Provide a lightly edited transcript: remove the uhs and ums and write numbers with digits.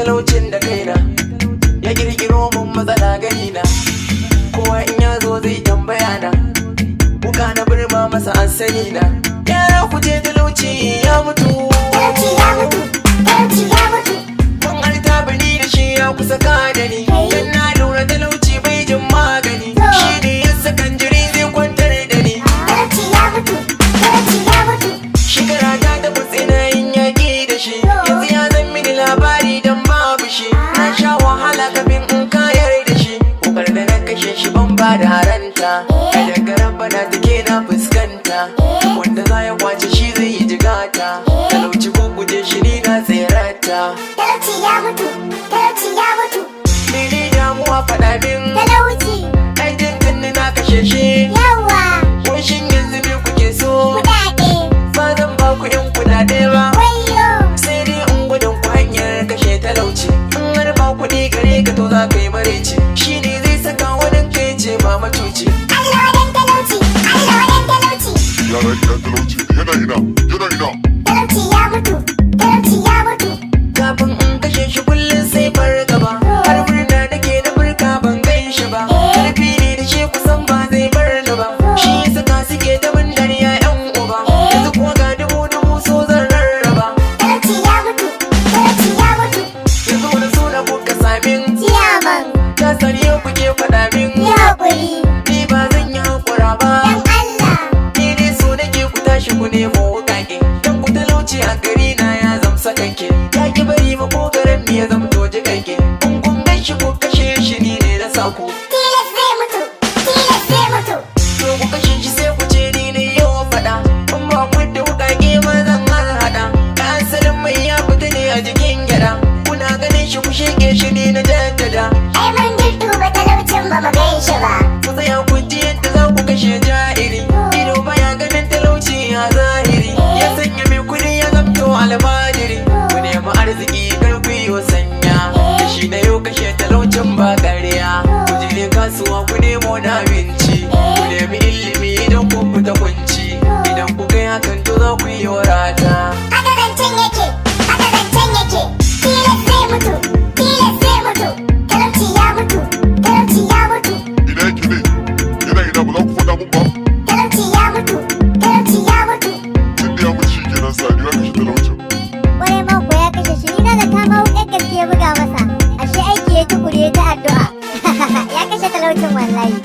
talaucin da kaina, ya kirkiro mun matsala ganina. Kowa in ya zo zai tambaya na, kuka na birma masa an sani na. Yara ku je talauci ya mutu, talauci ya mutu, talauci ya mutu. mun arta bani da shi ya kusa kada ni. Dan na lura talauci bai jin magani, shi ne ya sakan jiri zai kwantar da ni. Talauci ya mutu, talauci ya mutu. Shekara ta takwas ina yin yaƙi da shi, yanzu ya zan mini labari dan babu shi. Na sha wahala kafin in kayar da shi, kokar da na kashe shi ban ba da haranta. Kada garan bana take na fuskanta, wanda za ya kwace shi zai yi jigata. Talauci ko guje shi ni na tserata. Talauci ya mutu, talauci ya mutu. Mene damuwa faɗa min, Talauci, ai dinkin na kashe shi. yawa, Washin yanzu me kuke so, kuɗaɗe, ba zan ba ku ƴan kuɗaɗe ba. wayo. Sai dai in gudun ku hanyar kashe talauci. In har ba kuɗi gare ka to za ka yi maraici, shi ne zai saka wani kai ce ba matuci. Allah wadan talauci, Allah wadan talauci. Yaran gidan talauci yana ina, yana ina. Talauci ya mutu, talauci ya mutu. Kafin in kashe shi kullum sai fargaba, har murna nake na burka ban gan shi ba. Karfi ne da shi kusan ba zai bar ni ba, shi ya saka suke ta bin dariya ƴan uba. Yanzu kuwa ga dubu so zan rarraba. Talauci ya mutu, talauci ya mutu. Yanzu wani suna kuka samin, Ciyaman, ta sani yau kuke faɗa min. ya haƙuri, Ni ba zan yi haƙura ba, dan Allah. ni dai so nake ku tashi ku nemo wuƙaƙe. Dan ku talauci a gari na ya zamsa kanke, ya ki bari ma kokarin ni ya zamto jikanke. In kun gan shi ku kashe shi ni ne na sa ku. Tilas zai mutu, tilas zai mutu. To ku kashe shi sai ku ce ni ne yau faɗa. In ba ku da wuƙaƙe ma zan haɗa. Da asalin mai ya fita ne a jikin gyaɗa. Kuna ganin shi ku sheke shi ne na jaddada. Ai mun dudduba talaucin ba mu gan shi ba. Ku tsaya ku ji yadda za ku kashe ja'iri. Ido baya ganin talauci a zahiri, ya sanya mai kuɗi ya zamto almajiri. Ku nemi arziki kar ku yi sanya, da shi na yau kashe talaucin ba ƙarya. Ku je kasuwa ku nemo na abinci, ku nemi ilimi idan kun fita kunci. Idan ku kai hakan to za ku yi warata. Haka zancen yake, haka zancen yake. Tilas zai mutu, tilas zai mutu. Talauci ya mutu, talauci ya mutu. Ina yake ne? Yana ina ba za ku faɗa mun ba? Talauci ya mutu, talauci ya mutu. Tun da ya mutu shi kenan sa ni ya kashe talaucin. Kwarai mako ya kashe shi, ni na zata ma wuƙar gaske ya buga masa. Ashe aiki ya tukure ta addu'a. Ya kashe talaucin wallahi.